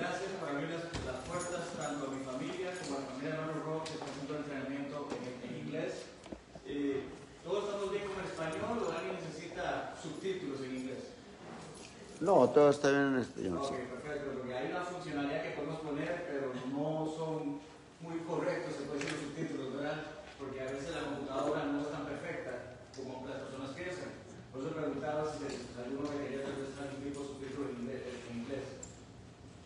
gracias por abrir las puertas tanto a mi familia como a la familia de hermano Rob, que está haciendo el entrenamiento en inglés. ¿Todos estamos bien con el español o alguien necesita subtítulos en inglés? No, todo está bien en español. Ok, perfecto, porque hay una funcionalidad que podemos poner, pero no son muy correctos, se puede decir los subtítulos, ¿verdad? Porque a veces la computadora no es tan perfecta como las personas piensan. Por eso preguntaba si alguno me quería tal vez transmitir subtítulos en inglés.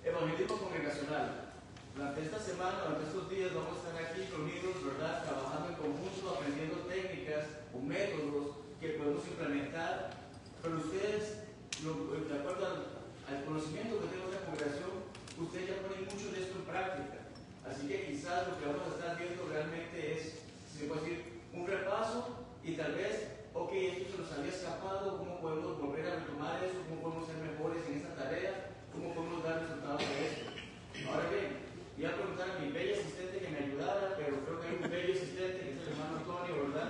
Evangelismo congregacional. Durante esta semana, durante estos días, vamos a estar aquí reunidos, ¿verdad? Trabajando en conjunto, aprendiendo técnicas o métodos que podemos implementar. Pero ustedes, de acuerdo al conocimiento que tiene la congregación, ustedes ya ponen mucho de esto en práctica. Así que quizás lo que vamos a estar viendo realmente es, si se puede decir, un repaso y tal vez, ok, esto se nos había escapado, ¿cómo podemos volver a retomar eso? ¿Cómo podemos ser mejores en esta tarea? ¿Cómo podemos dar resultados de esto? Ahora bien, iba a preguntar a mi bella asistente que me ayudara, pero creo que hay un bello asistente, que es el hermano Antonio, ¿verdad?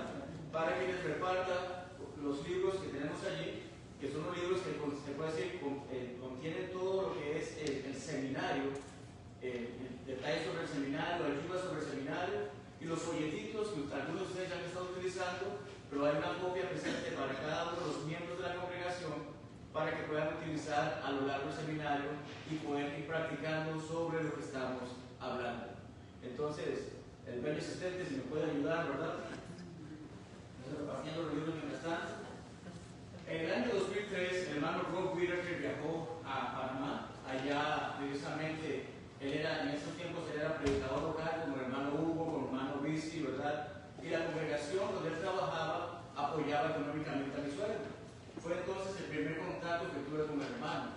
Para que les reparta los libros que tenemos allí, que son los libros que se puede decir contienen todo lo que es el seminario, detalles sobre el seminario, ayudas sobre el seminario, y los folletitos que algunos de ustedes ya han estado utilizando, pero hay una copia presente para cada uno de los miembros de la congregación para que puedan utilizar a lo largo del seminario y poder ir practicando sobre lo que estamos hablando. Entonces, el bello asistente, si me puede ayudar, ¿verdad? Repartiendo los libros mientras tanto. En el año 2003, el hermano Rob Whittaker viajó a Panamá. Allá, precisamente, en esos tiempos él era predicador local, como el hermano Hugo, como el hermano Rizzi, ¿verdad? Y la congregación donde él trabajaba apoyaba económicamente a mi suegro. Fue entonces el primer contacto que tuve con mi hermano.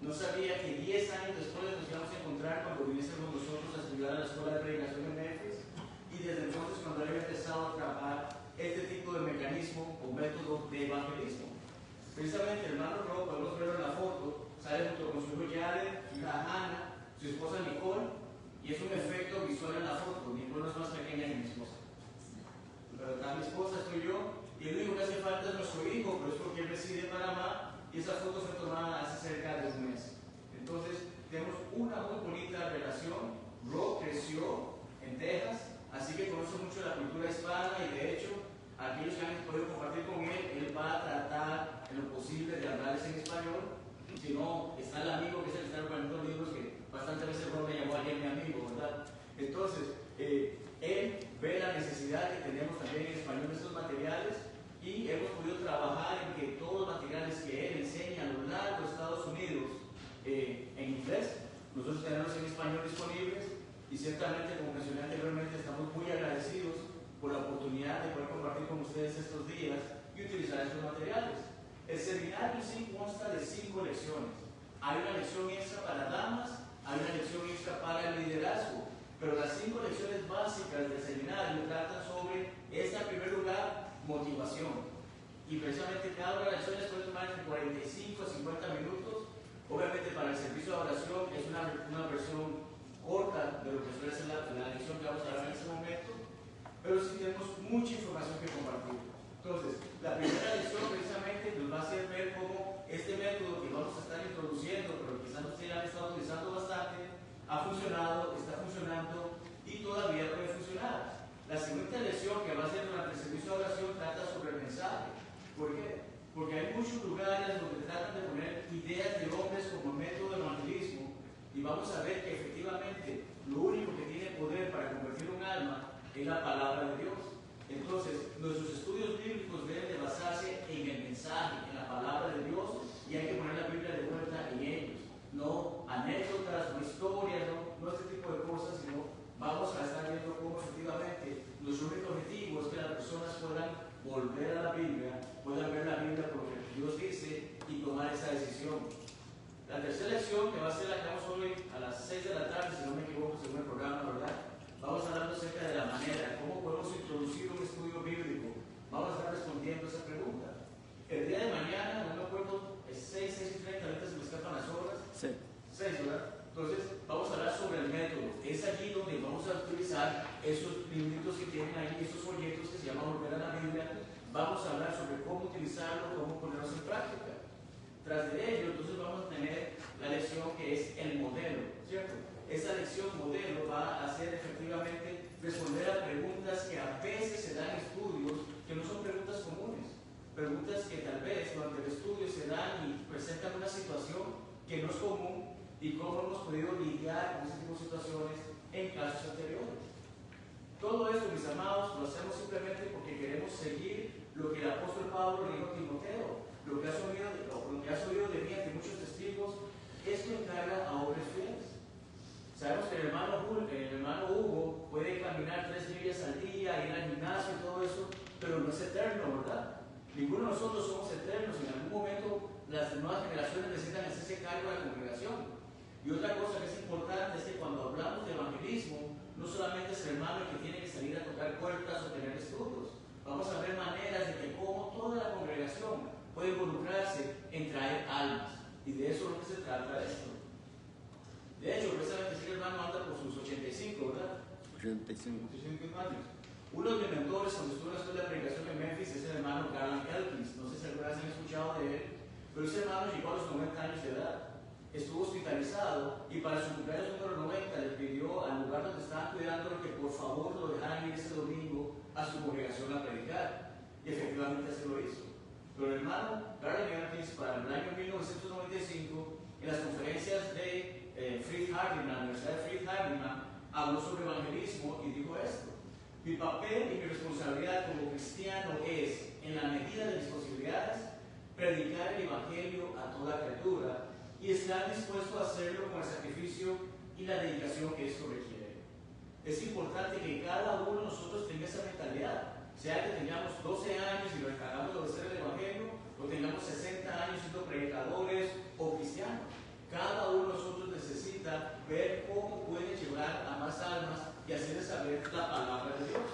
No sabía que 10 años después nos íbamos a encontrar cuando viniésemos nosotros a estudiar a la escuela de predicación en Memphis. Y desde entonces, cuando él había empezado a trabajar este tipo de mecanismo o método de evangelismo. Precisamente el hermano Rob, podemos verlo en la foto, sale junto con su hijo Jared, su hija Hannah, su esposa Nicole, y es un efecto visual en la foto. Nicole no es más pequeña que mi esposa. Pero acá mi esposa estoy yo, y el único que hace falta es nuestro hijo, pero es porque él reside en Panamá, y esa foto fue tomada hace cerca de un mes. Entonces, tenemos una muy bonita relación. Rob creció en Texas, así que conoce mucho la cultura hispana, y de hecho, aquellos que han podido compartir con él va a tratar en lo posible de hablarles en español. Si no, está el amigo que es el que está repartiendo libros, que bastantes veces Rob me llamó ayer mi amigo, ¿verdad? Entonces, él ve la necesidad que tenemos también en español de estos materiales, y hemos podido trabajar en que todos los materiales que él enseña a lo largo de Estados Unidos en inglés, nosotros tenemos en español disponibles, y ciertamente, como mencioné anteriormente, estamos muy agradecidos por la oportunidad de poder compartir con ustedes estos días y utilizar estos materiales. El seminario sí consta de 5 lecciones. Hay una lección extra para damas, hay una lección extra para el liderazgo, pero las 5 lecciones básicas del seminario tratan sobre esta, en primer lugar, motivación. Y precisamente cada una de las lecciones puede tomar entre 45 a 50 minutos. Obviamente para el servicio de oración es una versión corta de lo que suele ser la lección que vamos a dar en este momento, pero sí tenemos mucha información que compartir. Entonces, la primera lección precisamente nos va a hacer ver cómo este método que vamos a estar introduciendo, pero quizás ustedes han estado utilizando bastante, ha funcionado, está funcionando y todavía puede funcionar. La siguiente lección que va a ser durante el servicio de oración trata sobre el mensaje. ¿Por qué? Porque hay muchos lugares donde tratan de poner ideas de hombres como método de evangelismo, y vamos a ver que efectivamente lo único que tiene poder para convertir un alma es la palabra de Dios. Entonces, nuestros estudios bíblicos deben de basarse en el mensaje, en la palabra de Dios, y hay que poner la Biblia de vuelta en ellos. No anécdotas, no historias, no este tipo de cosas, sino vamos a estar viendo cómo efectivamente nuestro único objetivo es que las personas puedan volver a la Biblia, puedan ver la Biblia por lo que Dios dice y tomar esa decisión. La tercera lección, que va a ser la que vamos hoy a las 6 de la tarde, si no me equivoco, según el programa, ¿verdad? Vamos a hablar acerca de la manera, cómo podemos introducir un estudio bíblico. Vamos a estar respondiendo esa pregunta. El día de mañana, no me acuerdo, es 6:30, ahorita se me escapan las horas. Sí. 6, ¿verdad? Entonces, vamos a hablar sobre el método. Es allí donde vamos a utilizar esos libritos que tienen ahí, esos folletos que se llaman Volver a la Biblia. Vamos a hablar sobre cómo utilizarlo, cómo ponerlos en práctica. Tras de ello, entonces vamos a tener la lección que es el modelo, ¿cierto? hacer efectivamente responder a preguntas que a veces se dan en estudios que no son preguntas comunes, preguntas que tal vez durante el estudio se dan y presentan una situación que no es común y cómo hemos podido lidiar con ese tipo de situaciones en casos anteriores. Todo esto, mis amados, lo hacemos simplemente porque queremos seguir lo que el apóstol Pablo le dijo a Timoteo. Lo que has oído de mí ante muchos testigos, esto encarga a hombres fieles. Sabemos que el hermano Hugo puede caminar 3 millas al día, ir al gimnasio y todo eso, pero no es eterno, ¿verdad? Ninguno de nosotros somos eternos. En algún momento las nuevas generaciones necesitan hacerse cargo de la congregación. Y otra cosa que es importante es que cuando hablamos de evangelismo, no solamente es el hermano que tiene que salir a tocar puertas o tener estudios. Vamos a ver maneras de que cómo toda la congregación puede involucrarse en traer almas. Y de eso es lo que se trata esto. De hecho, precisamente si el hermano anda por sus 85, ¿verdad? 85 años. Uno de mis mentores cuando estuve en la escuela de predicación en Memphis es el hermano Garland Elkins. No sé si alguna vez han escuchado de él, pero ese hermano llegó a los 90 años de edad. Estuvo hospitalizado y para su cumpleaños número 90 le pidió al lugar donde estaban cuidándolo que por favor lo dejaran ir ese domingo a su congregación a predicar. Y efectivamente así lo hizo. Pero el hermano Garland Elkins, para el año 1995, en las conferencias de Fritz Hardeman, la Universidad de Fritz Hardeman, habló sobre evangelismo y dijo esto: mi papel y mi responsabilidad como cristiano es, en la medida de mis posibilidades, predicar el evangelio a toda criatura y estar dispuesto a hacerlo con el sacrificio y la dedicación que esto requiere. Es importante que cada uno de nosotros tenga esa mentalidad, sea que tengamos 12 años y nos encargamos de hacer el evangelio, o tengamos 60 años siendo predicadores o cristianos. Cada uno de nosotros necesita ver cómo puede llevar a más almas y hacerles saber la palabra de Dios.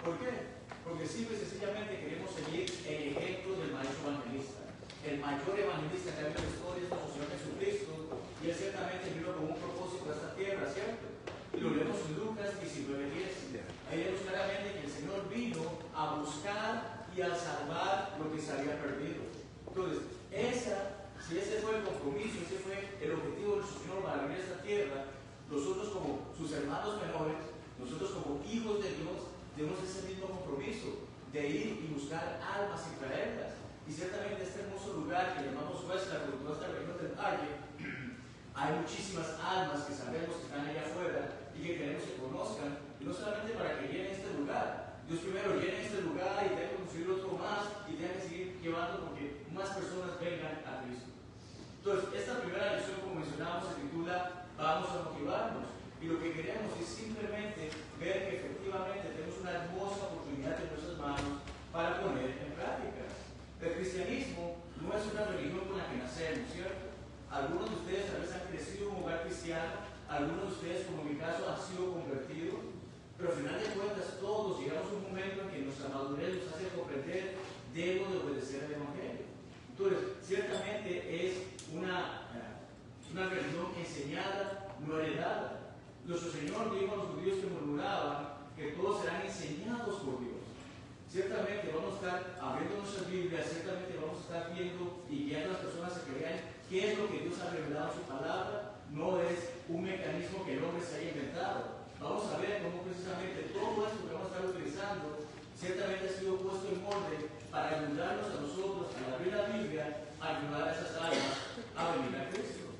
¿Por qué? Porque simple y sencillamente queremos seguir el ejemplo del maestro evangelista. El mayor evangelista que ha habido en la historia es nuestro Señor Jesucristo, y él ciertamente vino con un propósito a esta tierra, ¿cierto? Y lo leemos en Lucas 19:10. Ahí vemos claramente que el Señor vino a buscar y a salvar lo que se había perdido. Entonces, si ese fue el compromiso, ese fue el objetivo de nuestro Señor para venir a esta tierra, nosotros como sus hermanos menores, nosotros como hijos de Dios, tenemos ese mismo compromiso de ir y buscar almas y traerlas. Y ciertamente este hermoso lugar que llamamos Westland, por toda esta región del valle, hay muchísimas almas que sabemos que están allá afuera y que queremos que conozcan, y no solamente para que llenen este lugar. Dios primero llene este lugar y tenga que construir otro más y tenga que seguir llevando porque más personas vengan a Cristo. Entonces, esta primera lección, como mencionábamos, se titula Vamos a motivarnos. Y lo que queremos es simplemente ver que efectivamente tenemos una hermosa oportunidad en nuestras manos para poner en práctica. El cristianismo no es una religión con la que nacemos, ¿cierto? Algunos de ustedes tal vez han crecido en un hogar cristiano, algunos de ustedes, como en mi caso, han sido convertidos, pero al final de cuentas todos llegamos a un momento en que nuestra madurez nos hace comprender debo de obedecer al Evangelio. Entonces, ciertamente es una religión enseñada, no heredada. Nuestro Señor dijo a los judíos que murmuraban que todos serán enseñados por Dios. Ciertamente vamos a estar abriendo nuestras Biblias, ciertamente vamos a estar viendo y guiando a las personas a que vean qué es lo que Dios ha revelado en su palabra. No es un mecanismo que el hombre se haya inventado. Vamos a ver cómo precisamente todo esto que vamos a estar utilizando ciertamente ha sido puesto en orden para ayudarnos a nosotros, al abrir la Biblia, a ayudar a esas almas a venir a Cristo.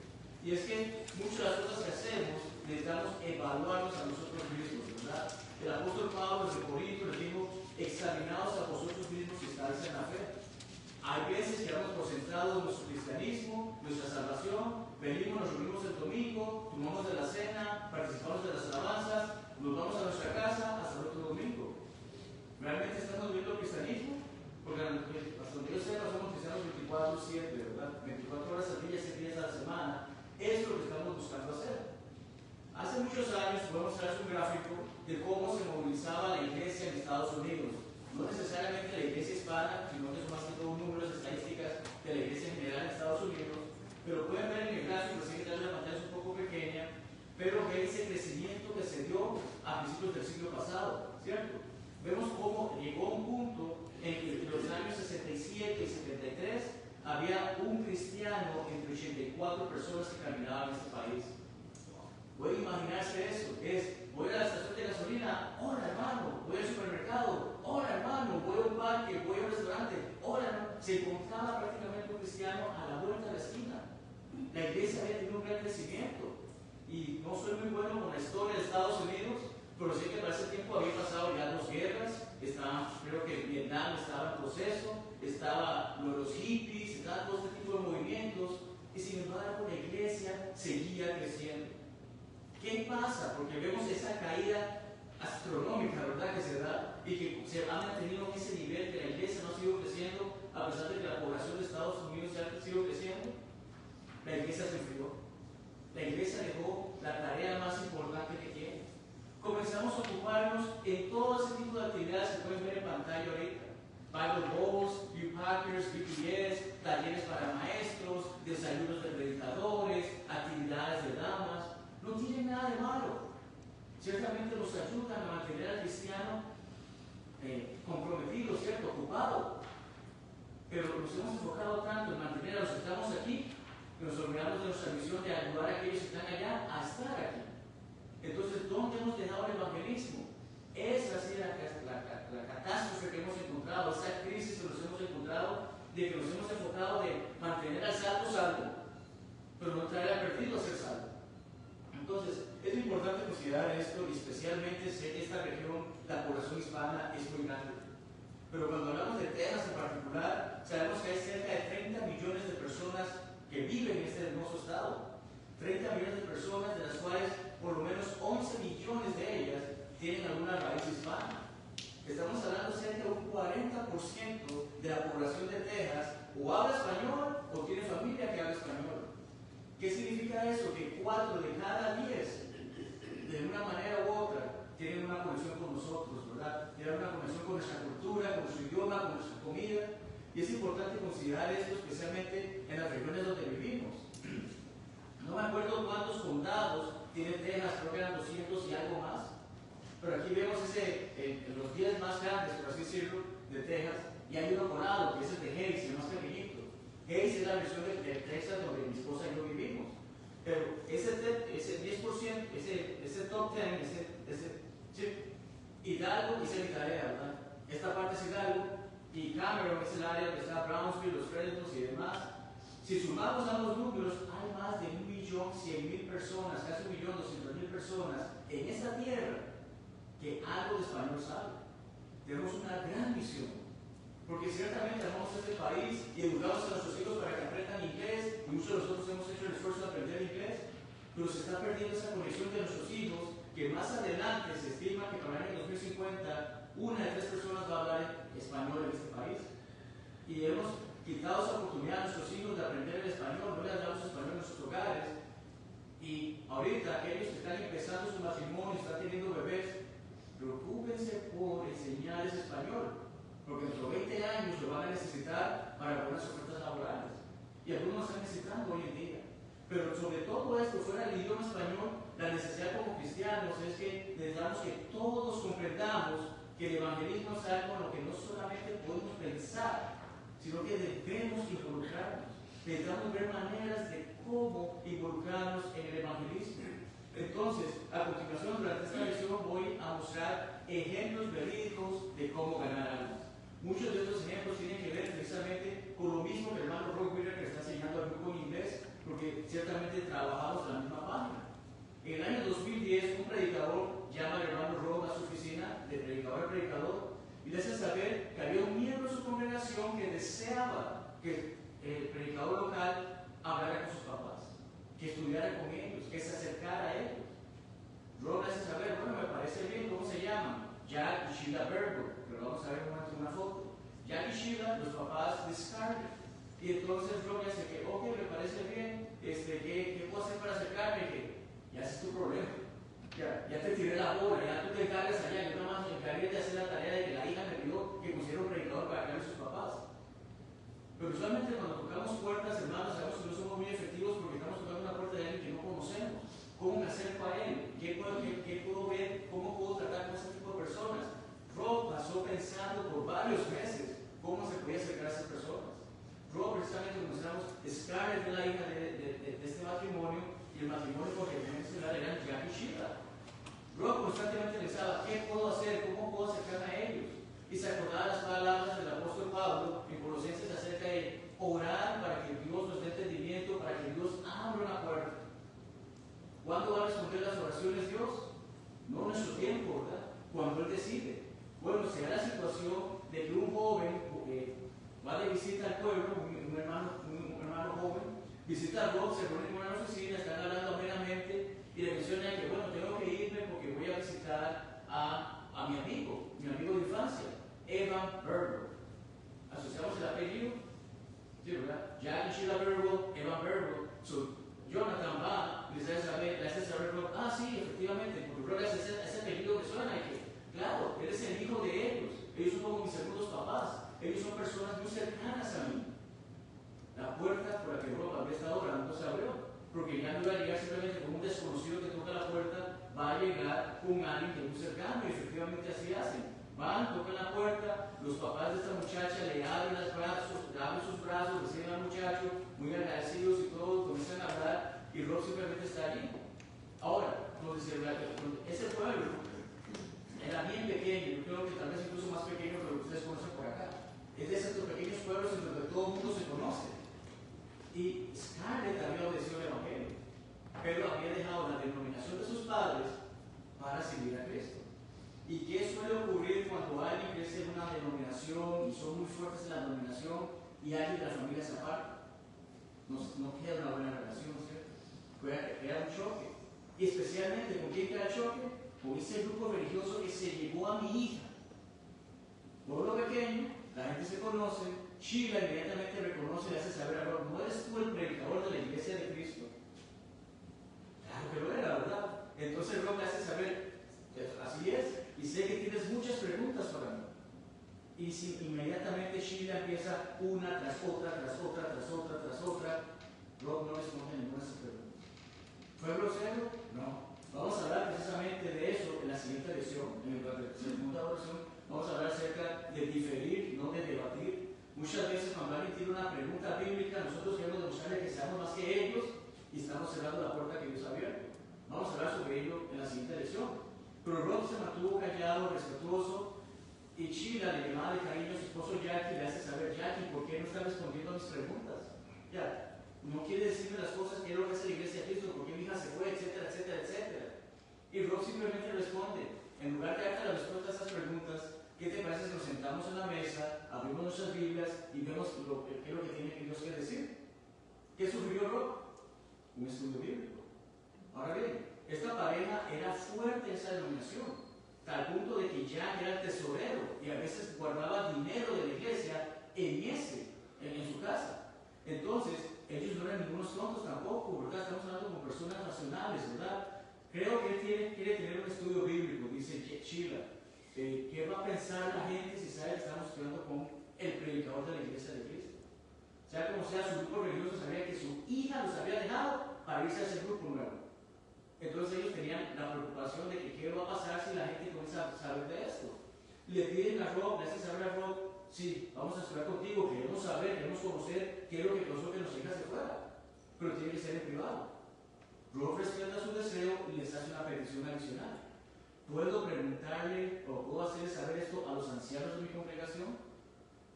Y es que muchas de las cosas que hacemos necesitamos evaluarnos a nosotros mismos, ¿verdad? El apóstol Pablo desde Corinto les dijo: examinaos a vosotros mismos si estáis en la fe. Hay veces que damos por sentado nuestro cristianismo, nuestra salvación, venimos, nos reunimos el domingo, tomamos de la cena, participamos de las alabanzas, nos vamos a nuestra casa hasta el otro domingo. ¿Realmente estamos viviendo el cristianismo? Porque hasta donde yo sepa somos cristianos 24/7, ¿verdad? 24 horas al día, 7 días a la semana. Eso es lo que estamos buscando hacer. Hace muchos años podemos traer un gráfico de cómo se movilizaba la iglesia en Estados Unidos. No necesariamente la iglesia hispana, sino que son más que todo números de estadísticas de la iglesia en general en Estados Unidos. Pero pueden ver en el gráfico, así que la pantalla es un poco pequeña, pero ve ese crecimiento que se dio a principios del siglo pasado, ¿cierto? Vemos cómo llegó un punto en que en los años 67 y 73 había un cristiano entre 84 personas que caminaban en este país. Pueden imaginarse eso, voy a la cristiano a la vuelta de la esquina. La iglesia había tenido un gran crecimiento. Y no soy muy bueno con la historia de Estados Unidos, pero sé que para ese tiempo había pasado ya 2 guerras. Creo que Vietnam estaba en proceso, estaba los hippies, estaban todo este tipo de movimientos. Y sin embargo, la iglesia seguía creciendo. ¿Qué pasa? Porque vemos esa caída astronómica, ¿verdad?, que se da y que se ha mantenido en ese nivel, que la iglesia no ha sido creciendo a pesar de que la población de Estados Unidos ya ha sido creciendo. La iglesia se enfrió. La iglesia dejó la tarea más importante que tiene. Comenzamos a ocuparnos en todo ese tipo de actividades que pueden ver en pantalla ahorita. Bible Bowls, Youth Hackers, BPS, talleres para maestros, desayunos de predicadores, actividades de damas. No tienen nada de malo. Ciertamente nos ayudan a mantener al cristiano comprometido, ¿cierto? Ocupado. Pero nos hemos enfocado tanto en mantener a los que estamos aquí, que nos olvidamos de nuestra misión de ayudar a aquellos que están allá a estar aquí. Entonces, ¿dónde hemos dejado el evangelismo? Esa ha sido la catástrofe que hemos encontrado, esa crisis que nos hemos encontrado, de que nos hemos enfocado de mantener al salvo, pero no traer al perdido a ser salvo. Entonces, es importante considerar esto, y especialmente sé que esta región, la población hispana, es muy grande. Pero cuando hablamos de Texas en particular, sabemos que hay cerca de 30 millones de personas que viven en este hermoso estado. 30 millones de personas, de las cuales por lo menos 11 millones de ellas tienen alguna raíz hispana. Estamos hablando cerca de un 40% de la población de Texas o habla español o tiene familia que habla español. ¿Qué significa eso? Que 4 de cada 10, de una manera u otra, tienen una conexión con nosotros, ¿verdad? Tienen una conexión con nuestra cultura, con nuestro idioma, con nuestra comida. Y es importante considerar esto, especialmente en las regiones donde vivimos. No me acuerdo cuántos condados tiene Texas, creo que eran 200 y algo más. Pero aquí vemos los 10 más grandes, por así decirlo, de Texas. Y hay uno colado, que es el de Hayes, el más pequeñito. Hayes es la versión de Texas donde mi esposa y yo vivimos. Pero ese 10%, ese top 10, Hidalgo es el Itarea, ¿verdad? Esta parte es Hidalgo, y Cameron es el área que está Brownsville, los Fresnos y demás. Si sumamos ambos números, hay más de 1.100.000 personas, casi 1.200.000 personas en esta tierra que algo de español saben. Tenemos una gran misión, porque ciertamente amamos este país y educamos a nuestros hijos para que aprendan inglés, y muchos de nosotros hemos hecho el esfuerzo de aprender inglés, pero se está perdiendo esa conexión de nuestros hijos, que más adelante se estima que para el año 2050 1 de 3 personas va a hablar español en este país. Y hemos quitado esa oportunidad a nuestros hijos de aprender el español, no les damos español en nuestros hogares. Y ahorita aquellos que están empezando su matrimonio, están teniendo bebés, preocúpense por enseñarles español, porque dentro de 20 años lo van a necesitar para buenas ofertas laborales. Y algunos lo están necesitando hoy en día. Pero sobre todo esto, fuera del idioma español, la necesidad como cristianos es que necesitamos que todos comprendamos que el evangelismo es algo en lo que no solamente podemos pensar, sino que debemos involucrarnos. Necesitamos ver maneras de cómo involucrarnos en el evangelismo. Entonces, a continuación, durante esta lección voy a mostrar ejemplos verídicos de cómo ganar almas. Muchos de estos ejemplos tienen que ver precisamente con lo mismo que el hermano Rob Wheeler, que está enseñando al grupo en inglés, porque ciertamente trabajamos en la misma página. En el año 2010, un predicador llama al hermano Rob a su oficina, de predicador a predicador, y le hace saber que había un miembro de su congregación que deseaba que el predicador local hablara con sus papás, que estudiara con ellos, que se acercara a ellos. Rob le hace saber, bueno, me parece bien, ¿cómo se llaman? Jack y Sheila Berger, pero vamos a ver una foto. Jack y Sheila, los papás de Scarlett. Y entonces Rob le dice que, ok, me parece bien, ¿qué puedo hacer para acercarme? Que ya ese es tu problema. Ya te tiré la bola, ya tú te encargas allá, yo nada más me encargué de hacer la tarea de que la hija me pidió que pusiera un predicador para hablar a sus papás. Pero usualmente cuando tocamos puertas, hermanos, sabemos que no somos muy efectivos porque estamos tocando una puerta de alguien que no conocemos. ¿Cómo me acerco a él? ¿Qué puedo ver? ¿Cómo puedo tratar con ese tipo de personas? Rob pasó pensando por varios meses cómo se podía acercar a esas personas. Rob, precisamente como mencionamos, Scarlett es la hija de este matrimonio, y el matrimonio por mencionar eran Jack y Sheila. Rob constantemente pensaba, ¿qué puedo hacer? ¿Cómo puedo acercarme a ellos? Y se acordaba las palabras del apóstol Pablo en Colosenses acerca de orar para que Dios nos dé entendimiento, para que Dios abra una puerta. ¿Cuándo va a responder las oraciones Dios? No en nuestro tiempo, ¿verdad? Cuando Él decide. Bueno, se da la situación de que un joven va de visita al pueblo, un hermano joven, visita a Rob, se reúne con una oficina, están hablando amenamente y le menciona que, bueno, tengo que irme porque voy a visitar a mi amigo de infancia, Evan Berger. ¿Asociamos el apellido? Sí, ¿verdad? Jack y Sheila Berger, Evan Berger. So, Jonathan va y le hace saber, sí, efectivamente, porque creo que ese apellido que suena y que, claro, él es el hijo de ellos son como mis segundos papás, ellos son personas muy cercanas a mí. La puerta por la que Rob había estado orando se abrió, porque ya no iba a llegar simplemente con un desconocido que toca la puerta, va a llegar con alguien que es muy cercano, y efectivamente así hacen. Van, tocan la puerta, los papás de esta muchacha le abren sus brazos, reciben al muchacho, muy agradecidos y todo, comienzan a hablar, y Rob simplemente está allí. Ahora, ese pueblo era bien pequeño, yo creo que tal vez incluso más pequeño que lo que ustedes conocen por acá. Es de esos pequeños pueblos en donde todo el mundo se conoce. Y Scarlett había obedecido el Evangelio, pero había dejado la denominación de sus padres para seguir a Cristo. ¿Y qué suele ocurrir cuando alguien crece en una denominación y son muy fuertes en la denominación y alguien de la familia se aparta? No queda una buena relación, ¿cierto? Queda un choque. Y especialmente, ¿con quién queda el choque? Con ese grupo religioso que se llevó a mi hija. Pueblo pequeño, la gente se conoce, Sheila inmediatamente reconoce y le hace saber a Rob, ¿no eres tú el predicador de la iglesia de Cristo? Claro que lo era, ¿verdad? Entonces Rob le hace saber, así es, y sé que tienes muchas preguntas para mí. Y si inmediatamente Sheila empieza una tras otra, Rob no responde ninguna de esas preguntas. ¿Fue grosero? No. Vamos a hablar precisamente de eso en la siguiente lección, en la segunda oración. Vamos a hablar acerca de diferir, no de debatir. Muchas veces cuando alguien tiene una pregunta bíblica, nosotros queremos demostrarle que seamos más que ellos y estamos cerrando la puerta que Dios ha abierto. Vamos a hablar sobre ello en la siguiente lección. Pero Rob se mantuvo callado, respetuoso, y Sheila le llamaba de cariño a su esposo Jackie y le hace saber, Jackie, ¿por qué no está respondiendo a mis preguntas? Ya, no quiere decirme las cosas que quiero que hace la iglesia de Cristo, por qué mi hija se fue, etcétera, etcétera, etcétera. Y Rob simplemente responde, en lugar de darte la respuesta a esas preguntas, ¿qué te parece si nos sentamos en la mesa, abrimos nuestras Biblias y vemos qué es lo que tiene Dios que decir? ¿Qué sugirió Rob? Un estudio bíblico. Ahora bien, esta pareja era fuerte en esa denominación, tal punto de que Jack era el tesorero y a veces guardaba dinero de la iglesia en su casa. Entonces, ellos no eran ningunos tontos tampoco, ¿verdad? Estamos hablando con personas nacionales, ¿verdad? Creo que él quiere tener un estudio bíblico, dice Sheila. ¿Qué va a pensar la gente si sabe que estamos estudiando con el predicador de la iglesia de Cristo? Sea como sea, su grupo religioso sabía que su hija los había dejado para irse a ese grupo nuevo. Entonces ellos tenían la preocupación de que qué va a pasar si la gente comienza a saber de esto. Le piden a Rob, le hacen saber a Rob, sí, vamos a estudiar contigo, queremos saber, queremos conocer qué es lo que causó que nuestra hija se fuera. Pero tiene que ser en privado. Rob respeta su deseo y les hace una petición adicional. ¿Puedo preguntarle o puedo hacerle saber esto a los ancianos de mi congregación?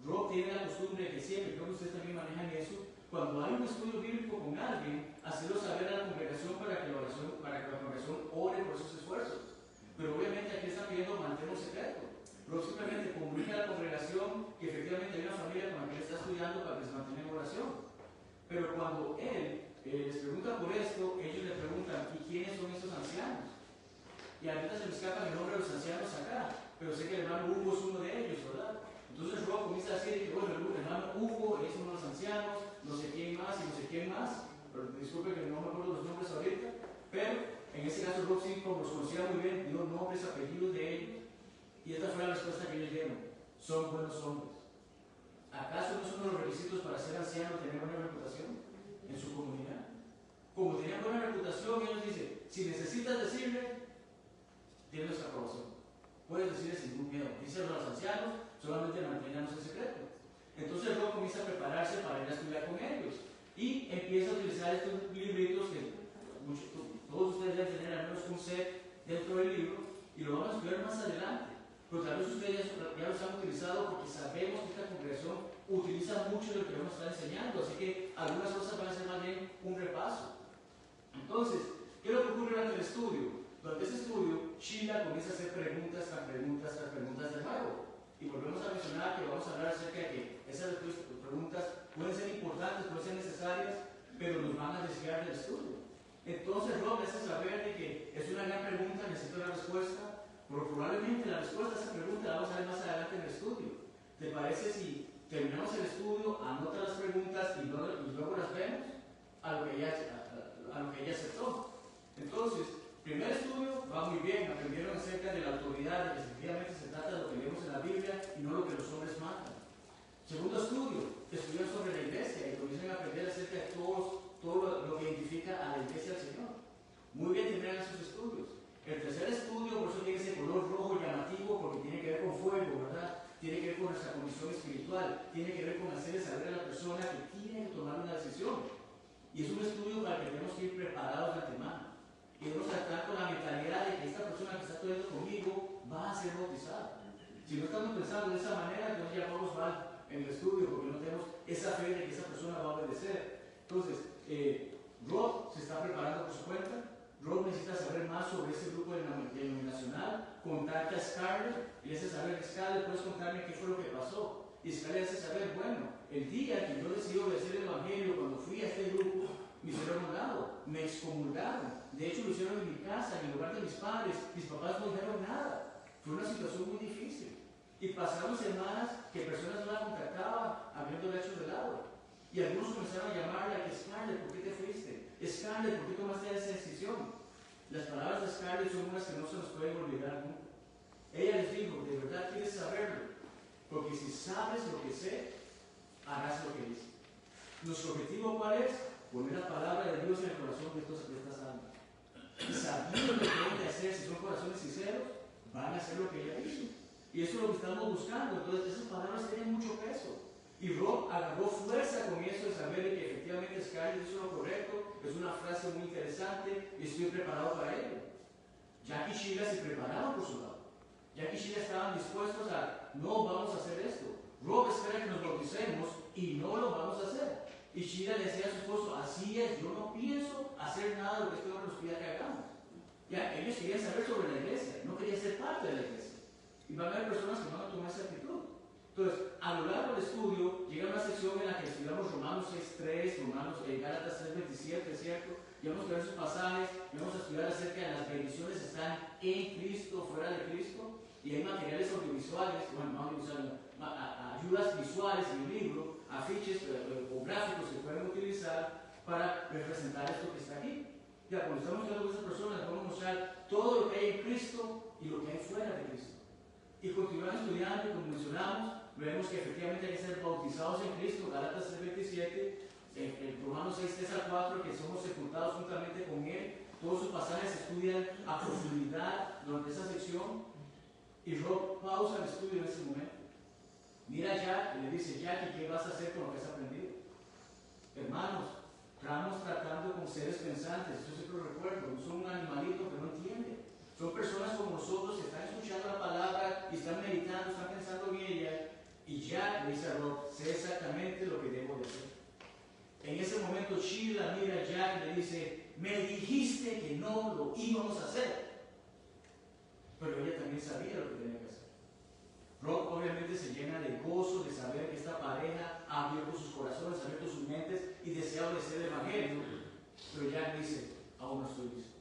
Rob tiene la costumbre que siempre, creo que ustedes también manejan eso, cuando hay un estudio bíblico con alguien, hacerlo saber a la congregación para que la congregación ore por sus esfuerzos. Pero obviamente aquí está pidiendo mantener un secreto. Rob simplemente comunica a la congregación que efectivamente hay una familia con la que él está estudiando para que se mantenga en oración. Pero cuando él les pregunta por esto, ellos le preguntan, ¿y quiénes son estos ancianos? Y ahorita se me escapa el nombre de los ancianos acá, pero sé que el hermano Hugo es uno de ellos, ¿verdad? Entonces Rob comienza a decir que, bueno, el hermano Hugo es uno de los ancianos, no sé quién más y no sé quién más, pero disculpe que no me acuerdo los nombres ahorita, pero en ese caso Rob sí, como los conocía muy bien, dio nombres, apellidos de ellos, y esta fue la respuesta que ellos dieron: son buenos hombres. ¿Acaso no es uno de los requisitos para ser anciano tener buena reputación en su comunidad? Como tenían buena reputación, ellos dicen, si necesitas decirle, tienes nuestra aprobación. Puedes decirle sin ningún miedo. Dicen a los ancianos, solamente mantenemos el secreto. Entonces Rob comienza a prepararse para ir a estudiar con ellos. Y empieza a utilizar estos libritos que todos ustedes deben tener al menos un set dentro del libro, y lo vamos a estudiar más adelante. Pero tal vez ustedes ya los han utilizado porque sabemos que esta congregación utiliza mucho de lo que nos está enseñando, así que algunas cosas van a ser más bien un repaso. Entonces, ¿qué es lo que ocurre durante el estudio? Durante ese estudio, Sheila comienza a hacer preguntas tras preguntas tras preguntas de nuevo. Y volvemos a mencionar que vamos a hablar acerca de que esas preguntas pueden ser importantes, pueden ser necesarias, pero nos van a desviar del estudio. Entonces Rob hace saber de que es una gran pregunta, necesito la respuesta, pero probablemente la respuesta a esa pregunta la vamos a ver más adelante en el estudio. ¿Te parece si terminamos el estudio, anota las preguntas y luego las vemos a lo que ella aceptó? Entonces, primer estudio va muy bien, aprendieron acerca de la autoridad, de que efectivamente se trata de lo que leemos en la Biblia y no lo que los hombres mandan. Segundo estudio, estudiaron sobre la iglesia y comienzan a aprender acerca de todo lo que identifica a la iglesia del Señor. Muy bien terminan esos estudios. El tercer estudio, por eso tiene ese color rojo llamativo, porque tiene que ver con fuego, ¿verdad? Tiene que ver con nuestra condición espiritual, tiene que ver con hacerle saber a la persona que tiene que tomar una decisión. Y es un estudio para que tenemos que ir preparados de antemano. Y debemos tratar con la mentalidad de que esta persona que está estudiando conmigo va a ser bautizada. Si no estamos pensando de esa manera, entonces ya vamos mal en el estudio, porque no tenemos esa fe de que esa persona va a obedecer. Entonces, Rob se está preparando por su cuenta. Rob necesita saber más sobre ese grupo denominacional. Contacta a Scarlett y le hace saber, Scarlett, ¿puedes contarme qué fue lo que pasó? Y Scarlett le hace saber, bueno, el día que yo decidí obedecer el Evangelio, cuando fui a este grupo, me hicieron a un lado, me excomulgaron. De hecho, lo hicieron en mi casa, en el lugar de mis padres. Mis papás no dijeron nada. Fue una situación muy difícil. Y pasaron semanas que personas no la contactaban, habiendo hecho de lado. Y algunos comenzaron a llamarla, Scarlett, ¿por qué te fuiste? Scarlett, ¿por qué tomaste esa decisión? Las palabras de Scarlett son unas que no se nos pueden olvidar nunca. Ella les dijo, ¿de verdad quieres saberlo? Porque si sabes lo que sé, harás lo que dice. ¿Nuestro objetivo cuál es? Poner la palabra de Dios en el corazón de estas almas. Y sabiendo lo que tienen que hacer, si son corazones sinceros, van a hacer lo que ella dice. Y eso es lo que estamos buscando. Entonces, esas palabras tienen mucho peso. Y Rob agarró fuerza con eso de saber que efectivamente Scarlett hizo lo correcto. Es una frase muy interesante y estoy preparado para ello. Jack y Sheila se prepararon por su lado. Jack y Sheila estaban dispuestos a, no vamos a hacer esto. Rob espera que nos bauticemos y no lo vamos a hacer. Y Sheila le decía a su esposo, así es, yo no pienso hacer nada de lo que este hombre nos pida que hagamos. Ya, ellos querían saber sobre la iglesia, no querían ser parte de la iglesia. Y van a haber personas que van a tomar esa actitud. Entonces, a lo largo del estudio, llega una sección en la que estudiamos Romanos 6.3, Gálatas 3.27, ¿cierto? Y vamos a ver sus pasajes, y vamos a estudiar acerca de las bendiciones que están en Cristo, fuera de Cristo. Y hay materiales audiovisuales, bueno, no audiovisuales, ayudas visuales en el libro, afiches o gráficos que pueden utilizar para representar esto que está aquí. Ya, cuando estamos hablando con esas personas, vamos a mostrar todo lo que hay en Cristo y lo que hay fuera de Cristo. Y continuamos estudiando, y como mencionamos, vemos que efectivamente hay que ser bautizados en Cristo, Gálatas 3.27, en Romanos 6.3-4, que somos sepultados juntamente con Él. Todos sus pasajes se estudian a profundidad durante esa sección. Y Rob pausa el estudio en ese momento. Mira a Jack y le dice, Jack, ¿y qué vas a hacer con lo que has aprendido? Hermanos, estamos tratando con seres pensantes, yo siempre lo recuerdo, no son un animalito que no entiende. Son personas como nosotros que están escuchando la palabra y están meditando, están pensando en ella. Y Jack le dice a Rob, sé exactamente lo que debo de hacer. En ese momento Sheila mira a Jack y le dice, me dijiste que no lo íbamos a hacer. Pero ella también sabía lo que tenía que hacer. Rob obviamente se llena de gozo de saber que esta pareja ha abierto sus corazones, ha abierto sus mentes y desea obedecer el Evangelio. Pero Jack dice, aún no estoy listo.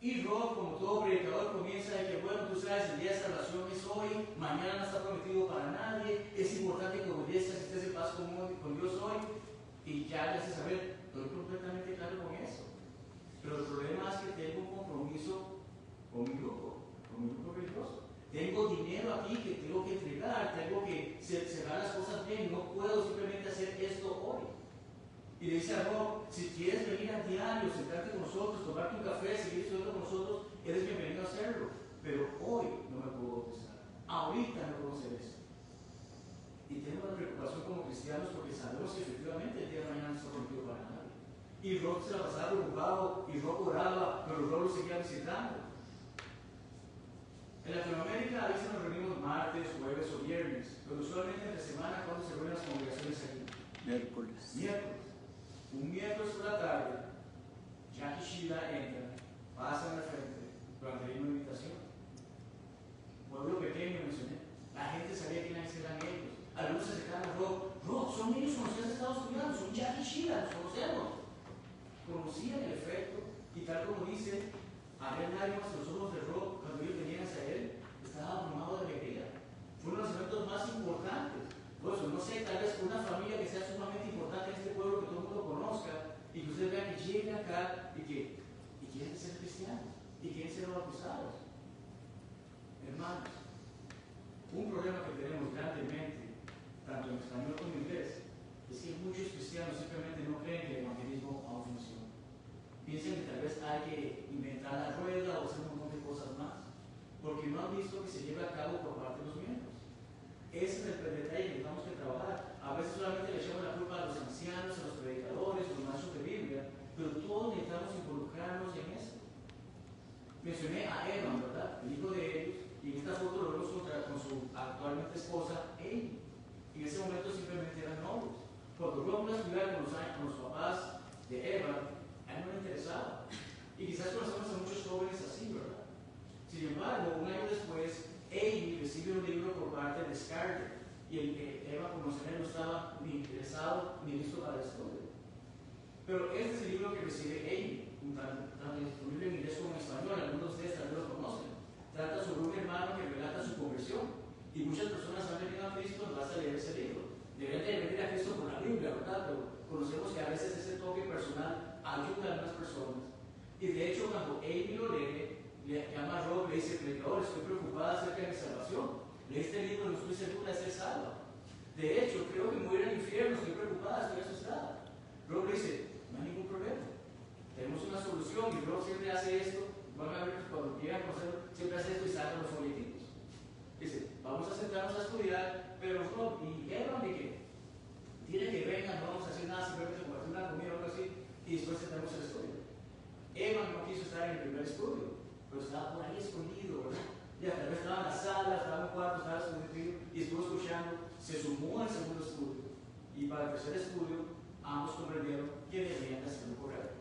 Y Rob, como todo predicador, comienza de que, bueno, tú sabes, el día de salvación es hoy, mañana no está prometido para nadie, es importante que obedezcas y estés en paz con Dios hoy. Y ya le hace saber, estoy completamente claro con eso. Pero el problema es que tengo un compromiso con mi grupo religioso. Tengo dinero aquí que tengo que entregar, tengo que cerrar las cosas bien, no puedo simplemente hacer esto hoy. Y le dice a Rob, si quieres venir a diario, sentarte con nosotros, tomarte un café, seguir estudiando con nosotros, eres bienvenido a hacerlo. Pero hoy no me puedo bautizar. Ahorita no puedo hacer eso. Y tengo una preocupación como cristianos porque sabemos que efectivamente el día de mañana no está prometido para nadie. Y Rob se la pasaba preocupado, y Rob oraba, pero Rob lo seguía visitando. En Latinoamérica a veces nos reunimos martes, jueves o viernes, pero usualmente entre semana, ¿cuándo se reúnen las congregaciones aquí? Miércoles. Miércoles. Un miércoles por la tarde, Jack y Sheila entran, pasan al frente durante la invitación. Pueblo pequeño mencioné. La gente sabía quiénes eran ellos. Algunos se acercaban a Rob. Rob, son ellos con los que has estado estudiando, son Jack y Sheila, los conocemos. Conocían el efecto y tal como dice, había lágrimas en los ojos de Rob cuando ellos venían hacia él. Estaba abrumado de alegría. Fue uno de los eventos más importantes. Por eso, no sé, tal vez una familia que sea sumamente importante en este pueblo, que todo el mundo conozca, y que ustedes vean que llegan acá y quieren ser cristianos, y quieren ser bautizados. Hermanos, un problema que tenemos grandemente, tanto en español como en inglés, es que muchos cristianos simplemente no creen que el evangelismo aún funciona. Piensan que tal vez hay que inventar la rueda o hacer un montón de cosas más, porque no han visto que se lleve a cabo por parte de los miembros. Ese es el detalle que tenemos que trabajar. A veces solamente le echamos la culpa a los ancianos, a los predicadores, a los maestros de Biblia, pero todos necesitamos involucrarnos en eso. Mencioné a Evan, ¿verdad? El hijo de ellos, y en esta foto lo vemos con su actualmente esposa, Amy. En ese momento simplemente eran novios. Cuando Rob iba a estudiar con los papás de Evan, a él no le interesaba. Y quizás conocemos a muchos jóvenes así, ¿verdad? Sin embargo, un año después, Amy recibe un libro por parte de Scarlett y Eva, como se ve, no estaba ni interesado ni listo para el estudio. Pero este es el libro que recibe Amy, tanto disponible en inglés como en español, algunos de ustedes tal vez lo conocen. Trata sobre un hermano que relata su conversión y muchas personas han venido a Cristo en base a leer ese libro. Deberían de venir a Cristo por la Biblia, ¿verdad? Pero conocemos que a veces ese toque personal ayuda a algunas personas. Y de hecho, cuando Amy lo lee, le llama a Rob, le dice, predicador, estoy preocupada acerca de mi salvación. Leí este libro y no estoy segura de ser salva. De hecho, creo que me voy a ir al infierno, estoy preocupada, estoy asustada. Rob le dice, no hay ningún problema. Tenemos una solución y Rob siempre hace esto. Van a ver que cuando quieran conocer, siempre hace esto y saca los folletitos. Dice, vamos a sentarnos a estudiar, pero Rob, ¿y Eva de qué? Tiene que vengan, no vamos a hacer nada, simplemente compartir una comida o algo así, y después sentamos el estudio. Eva no quiso estar en el primer estudio, pero estaba por ahí escondido, ¿verdad? Ya tal vez estaba en la sala, estaba en un cuarto, estaba escondido y estuvo escuchando, se sumó al segundo estudio. Y para el tercer estudio, ambos comprendieron que debían hacer lo correcto.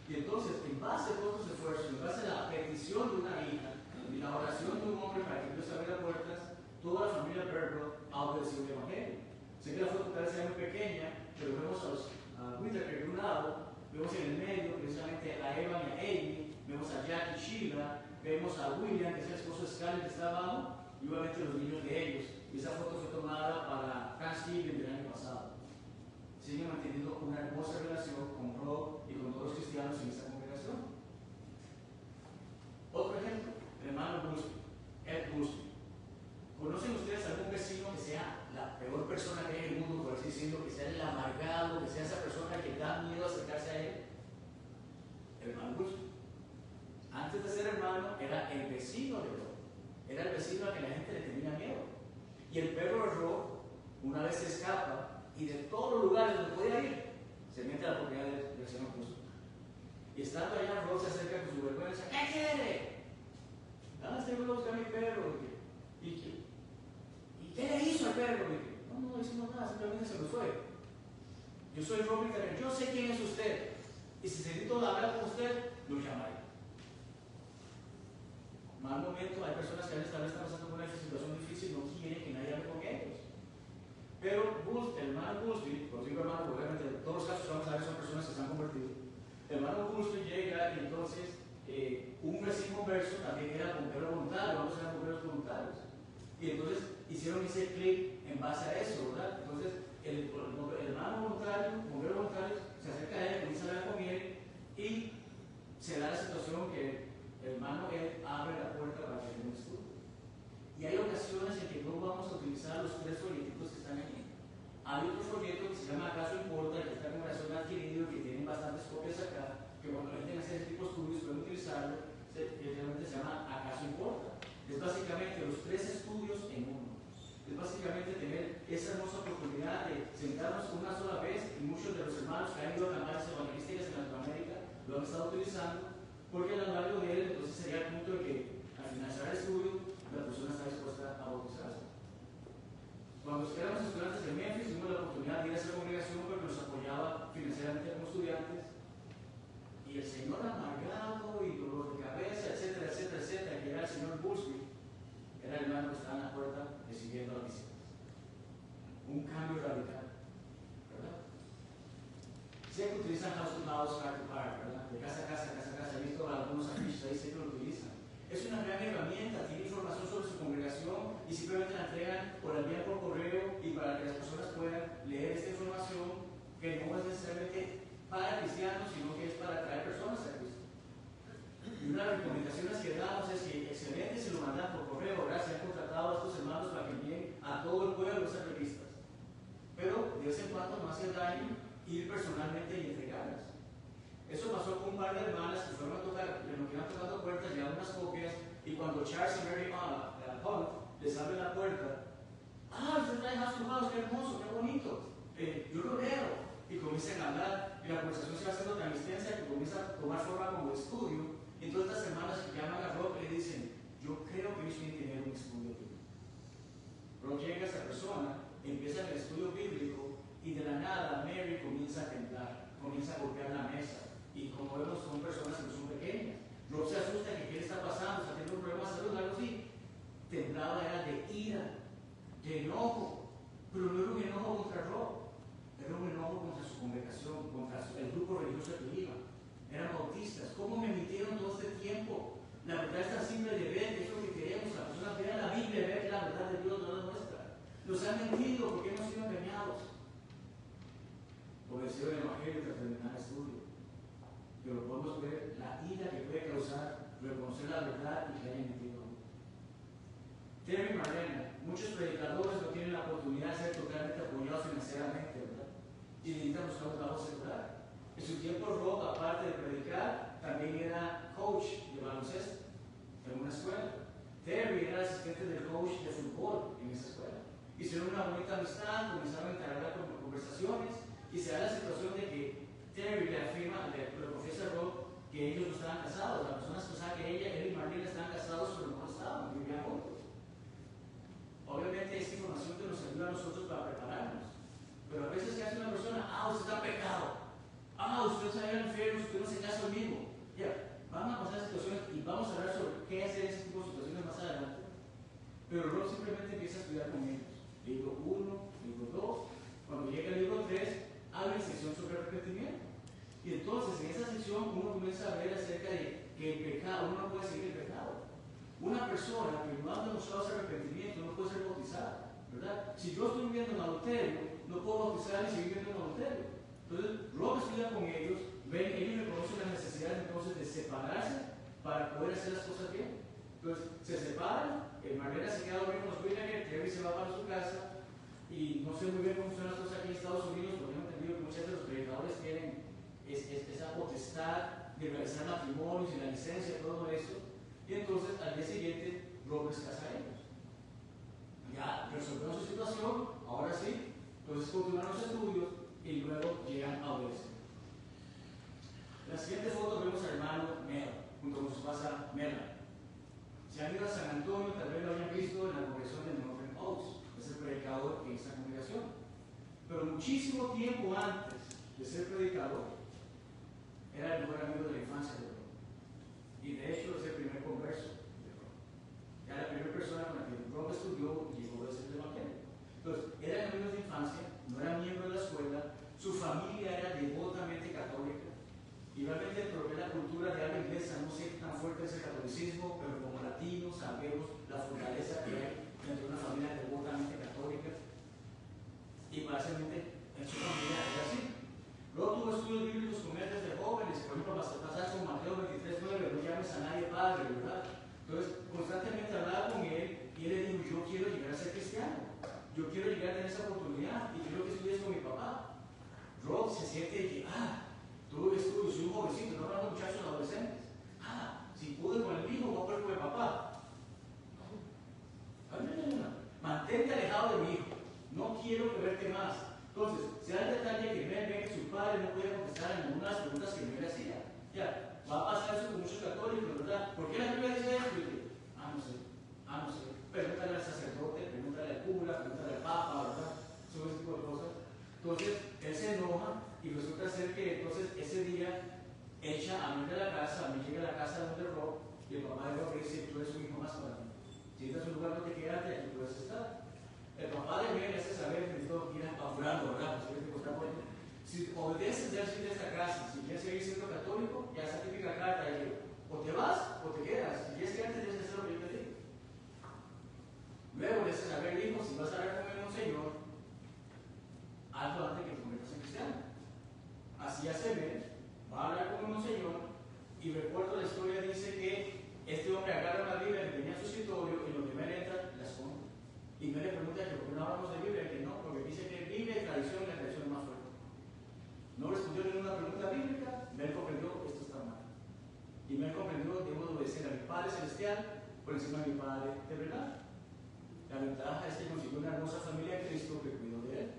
Y entonces, en base a todos los esfuerzos, en base a la petición de una hija y la oración de un hombre para que Dios abriera puertas, toda la familia Berger ha obedecido el Evangelio. Sé que la foto tal vez sea muy pequeña, pero vemos a Whittaker de un lado, vemos en el medio precisamente a Eva y a Amy, vemos a Jack y Sheila, vemos a William, que es el esposo de Scarlett, que está abajo, y obviamente los niños de ellos. Y esa foto fue tomada para Thanksgiving del año pasado. Siguen manteniendo una hermosa relación con Rob y con todos los cristianos en esta congregación. Otro ejemplo, el hermano Busby, Ed Busby. ¿Conocen ustedes algún vecino que sea la peor persona que hay en el mundo, por así decirlo, que sea el amargado, que sea esa persona que da miedo acercarse a él? El hermano Busby. Antes de ser hermano, era el vecino de Rob. Era el vecino al que la gente le tenía miedo. Y el perro de Rob, una vez se escapa, y de todos los lugares donde podía ir, se mete a la propiedad del señor Busby. Y estando allá, Rob se acerca con su vergüenza. ¿Qué quiere? Nada, estoy a buscar a mi perro. ¿Y qué le hizo al perro? No hicimos nada, simplemente se nos fue. Yo soy Rob Whittaker, yo sé quién es usted. Y si necesito hablar con usted, lo llamaré. Mal momento, hay personas que a veces tal vez están pasando por una situación difícil, no quieren que nadie hable con ellos. Pero el hermano Busby, por digo hermano, obviamente en todos los casos vamos a ver son personas que se han convertido. El hermano Busby llega y entonces un recién converso también era bombero voluntario, vamos a ser bomberos voluntarios. Y entonces hicieron ese clic en base a eso, ¿verdad? Entonces el hermano voluntario, bombero voluntario, se acerca a él, comienza a hablar con él y se da la situación que el hermano él abre la puerta para que él estudie. Y hay ocasiones en que no vamos a utilizar los 3 folletitos que están aquí. Hay otro folleto que se llama ¿Acaso importa?, que esta congregación ha adquirido, que tienen bastantes copias acá, que cuando la gente hace ese tipo de estudios pueden utilizarlo, que realmente se llama ¿Acaso importa? Es básicamente los 3 estudios en uno. Es básicamente tener esa hermosa oportunidad de sentarnos una sola vez, y muchos de los hermanos que han ido a campañas evangelísticas en Latinoamérica lo han estado utilizando, porque a lo largo de él entonces sería el punto de que al finalizar el estudio la persona está dispuesta a bautizarse. Cuando éramos estudiantes de Memphis, tuvimos la oportunidad de ir a esa congregación porque nos apoyaba financieramente como estudiantes. Y el señor amargado y dolor de cabeza, etcétera, etcétera, etcétera, que era el señor Bursby, era el hermano que estaba en la puerta recibiendo las visitas. Un cambio radical, ¿verdad? Sé que utilizan house to house, car to car, ¿verdad? De casa a casa, casa a casa. He visto algunos afiches ahí, sé que lo utilizan. Es una gran herramienta, tiene información sobre su congregación y simplemente la entregan o la envían por correo y para que las personas puedan leer esta información que no es necesariamente para cristianos, sino que es para atraer personas a Cristo. Y una de las recomendaciones que damos es que excelente si lo mandan por correo, ¿verdad? Se han contratado a estos hermanos para que envíen a todo el pueblo esas revistas. Pero de vez en cuando no hace daño ir personalmente y entregarlas. Eso pasó con un par de hermanas que fueron a tocar, le iban tocando puertas, llevaban unas copias, y cuando Charles y Mary Hunt les abre la puerta, usted trae house to house, qué hermoso, qué bonito, yo lo leo, y comienzan a hablar, y la conversación se va haciendo tan extensa que comienza a tomar forma como estudio, y todas estas hermanas que llaman a Rob le dicen, yo creo que ellos tienen que tener un estudio bíblico. Rob llega a esa persona, empieza el estudio bíblico, y de la nada Mary comienza a temblar, comienza a golpear la mesa. Y como vemos, son personas que son pequeñas. Rob se asusta que qué le está pasando, está teniendo un problema de salud, algo así. Temblaba era de ira, de enojo. Pero no era un enojo contra Rob, era un enojo contra su congregación, contra el grupo religioso que iba. Eran bautistas. ¿Cómo me mintieron todo este tiempo? La verdad es tan simple de ver, es lo que queremos. Las personas vean la Biblia, ver la verdad de Dios, no la nuestra. Nos han mentido porque hemos sido engañados por el Señor del Evangelio tras terminar el estudio. Pero podemos ver la ira que puede causar reconocer la verdad y que hayan mentido. Terry Marlena, muchos predicadores no tienen la oportunidad de ser totalmente apoyados financieramente, ¿verdad? Y necesitan buscar un trabajo secular. En su tiempo, Rob, aparte de predicar, también era coach de baloncesto en una escuela. Terry era asistente del coach de fútbol en esa escuela. Hicieron una bonita amistad, comenzaron a entablar conversaciones y se da la situación de que Terry le afirma, le confiesa a Rob que ellos no estaban casados. Las personas pensaban que él y Marlene estaban casados, pero no estaban, vivían juntos. Obviamente esta información que nos ayuda a nosotros para prepararnos. Pero a veces que hace una persona, usted está en pecado. Usted está enfermo, usted no se casa conmigo. Ya, van a pasar situaciones y vamos a hablar sobre qué hacer en ese tipo de situaciones más adelante. Pero Rob simplemente empieza a estudiar con ellos. Libro 1, libro 2. Cuando llega el libro 3, abre sección sobre arrepentimiento. Y entonces en esa sección uno comienza a ver acerca de que el pecado, uno no puede seguir el pecado. Una persona que no ha demostrado ese arrepentimiento no puede ser bautizada, ¿verdad? Si yo estoy viviendo en adulterio, no puedo bautizar y seguir viviendo en adulterio. Entonces, Rob estudia con ellos, ellos reconocen la necesidad entonces de separarse para poder hacer las cosas bien. Entonces, se separan, Marlena se queda dormida con los Whittaker, Terry se va para su casa, y no sé muy bien cómo funcionan las cosas aquí en Estados Unidos, porque tengo entendido que muchos de los predicadores tienen esa potestad de realizar matrimonios y la licencia y todo eso. Y entonces al día siguiente Rob se casa a ellos. Ya resolvieron su situación, ahora sí, entonces continuaron los estudios y luego llegan a obedecer. En la siguiente foto vemos al hermano Mel, junto con su esposa Mela. Si han ido a San Antonio, tal vez lo hayan visto en la congregación de Northern Oaks, es el predicador en esta congregación. Pero muchísimo tiempo antes de ser predicador, era el mejor amigo de la infancia de Rob. Y de hecho es el primer converso de Rob. Era la primera persona con la que Rob estudió y llegó a decir el Evangelio. Entonces, eran amigos de infancia, no eran miembros de la escuela, su familia era devotamente católica. Y realmente por la cultura de habla inglesa no sé tan fuerte es el catolicismo, pero como latinos sabemos la fortaleza que hay dentro de una familia devotamente católica. Y básicamente en su familia era así. Luego tuvo estudios bíblicos con él desde jóvenes, por ejemplo, pasar con Mateo 23:9, no llames a nadie padre, ¿verdad? Entonces, constantemente hablaba con él y él le dijo, yo quiero llegar a ser cristiano, yo quiero llegar a tener esa oportunidad y quiero que estudies con mi papá. Rob se siente que, tuve estudios, soy un jovencito, no hablando de muchachos adolescentes. Si pude con el hijo, voy a poder con el papá. No. Mantente alejado de mi hijo, no quiero verte más. Entonces, se da el detalle que ve que su padre no puede contestar en ninguna de las preguntas que no le hacía. Ya, va a pasar eso con muchos católicos, ¿verdad? ¿Por qué la Biblia dice esto? Y dice, no sé. lugar no te quedaste, aquí puedes estar. El papá de Mary hace saber que necesito ir apurando, ¿verdad? Si obedeces de esta casa, si quieres seguir siendo católico, ya esa típica carta de que o te vas o te quedas. Si quieres quedarte, tienes que hacer lo que yo te digo. Luego le hace saber, hijo, si vas a hablar con el Monseñor, hazlo antes que te conviertas en cristiano. Así hace ver, va a hablar con el Monseñor, y recuerdo la historia, dice que este hombre agarra una Biblia que tenía en su escritorio y lo que me entra, la esconde. Y me le pregunta que por qué no hablamos de Biblia, que no, porque dice que Biblia y tradición, la tradición es más fuerte. No respondió ninguna pregunta bíblica, me comprendió, esto está mal. Y me comprendió, debo obedecer a mi Padre Celestial por encima de mi Padre de verdad. La ventaja es que consiguió una hermosa familia de Cristo que cuidó de él.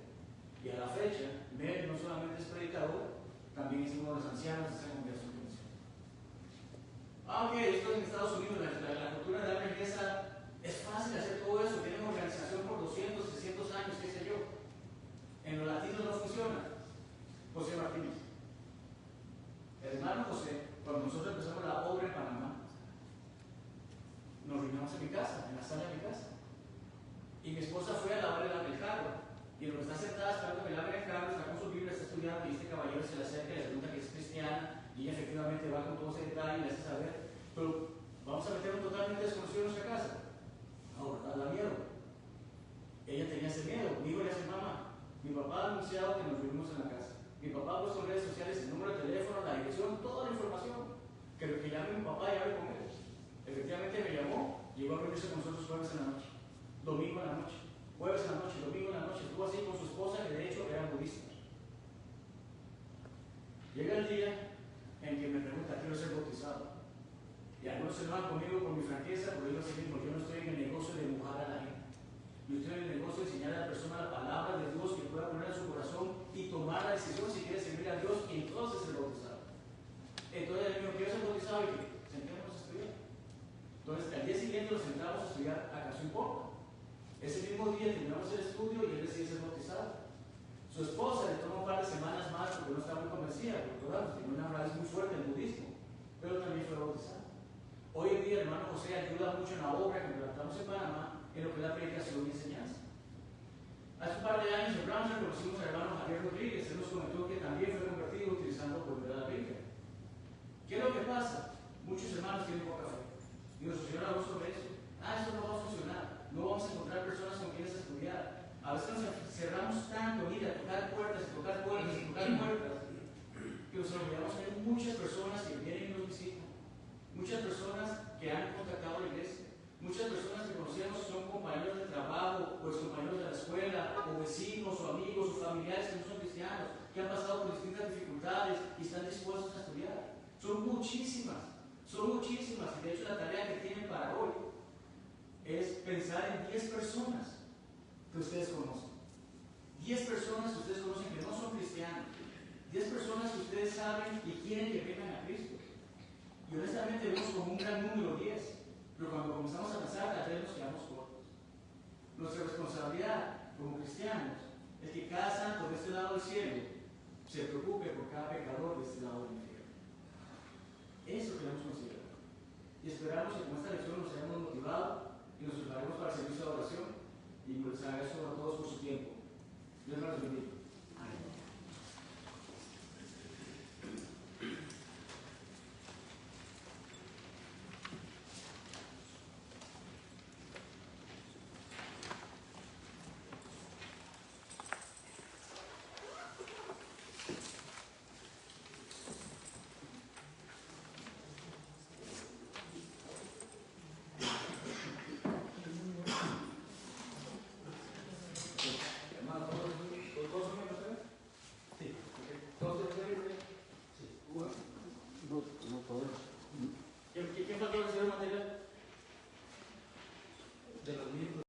Y a la fecha, Mel no solamente es predicador, también es uno de los ancianos de esa congregación. Ok, esto es en Estados Unidos, la cultura de la riqueza es fácil hacer todo eso, tienen organización por 200, 300 años, qué sé yo. En los latinos no funciona. José Martínez. El hermano José, cuando nosotros empezamos la obra en Panamá, nos reunimos en mi casa, en la sala de mi casa. Y mi esposa fue a lavar el carro. Y lo que está sentada esperando que lave el carro, está con su Biblia, está estudiando, y este caballero se le acerca y le pregunta que es cristiana, y ella efectivamente va con todo ese detalle y le hace saber, pero vamos a meter un totalmente desconocido en nuestra casa. Ahora, da miedo. Ella tenía ese miedo. Mi hijo le dice, mamá, mi papá ha anunciado que nos reunimos en la casa. Mi papá ha puesto en redes sociales el número de teléfono, la dirección, toda la información. Que llame a mi papá y hable con él. Efectivamente me llamó, llegó a reunirse con nosotros jueves en la noche, domingo en la noche, jueves en la noche, domingo en la noche. Estuvo así con su esposa, que de hecho eran budistas. Llega el día en que me pregunta, quiero ser bautizado. Y algunos se enojan conmigo por mi franqueza, pero digo así mismo, yo no estoy en el negocio de empujar a la gente. Yo estoy en el negocio de enseñar a la persona la palabra de Dios que pueda poner en su corazón y tomar la decisión si quiere servir a Dios y entonces ser bautizado. Entonces él me dijo, quiero ser bautizado y que sentémonos a estudiar. Entonces al día siguiente nos sentamos a estudiar ¿acaso importa? Ese mismo día terminamos el estudio y él decide ser bautizado. Su esposa le tomó un par de semanas más porque no estaba muy convencida, porque todavía tenía una raíz muy fuerte en el budismo, pero también fue bautizado. Hoy en día el hermano José ayuda mucho en la obra que implantamos en Panamá en lo que es la predicación y enseñanza. Hace un par de años en Brownson conocimos al hermano Javier Rodríguez, él nos comentó que también fue convertido utilizando por la Biblia. ¿Qué es lo que pasa? Muchos hermanos tienen poca fe. Y nuestro Señor habló sobre eso. Esto no va a funcionar, no vamos a encontrar personas con quienes estudiar. A veces nos cerramos tanto, mira, tocar puertas, tocar puertas, tocar puertas, que nos olvidamos que hay muchas personas que vienen y nos visitan, muchas personas que han contactado a la iglesia, muchas personas que conocemos son compañeros de trabajo, o compañeros de la escuela, o vecinos, o amigos, o familiares que no son cristianos, que han pasado por distintas dificultades y están dispuestos a estudiar. Son muchísimas, y de hecho la tarea que tienen para hoy es pensar en 10 personas que ustedes conocen. 10 personas que ustedes conocen que no son cristianos. 10 personas que ustedes saben y quieren que vengan a Cristo. Y honestamente vemos como un gran número 10. Pero cuando comenzamos a pensar, tal vez nos quedamos cortos. Nuestra responsabilidad como cristianos es que cada santo de este lado del cielo se preocupe por cada pecador de este lado del infierno. Eso queremos conseguir.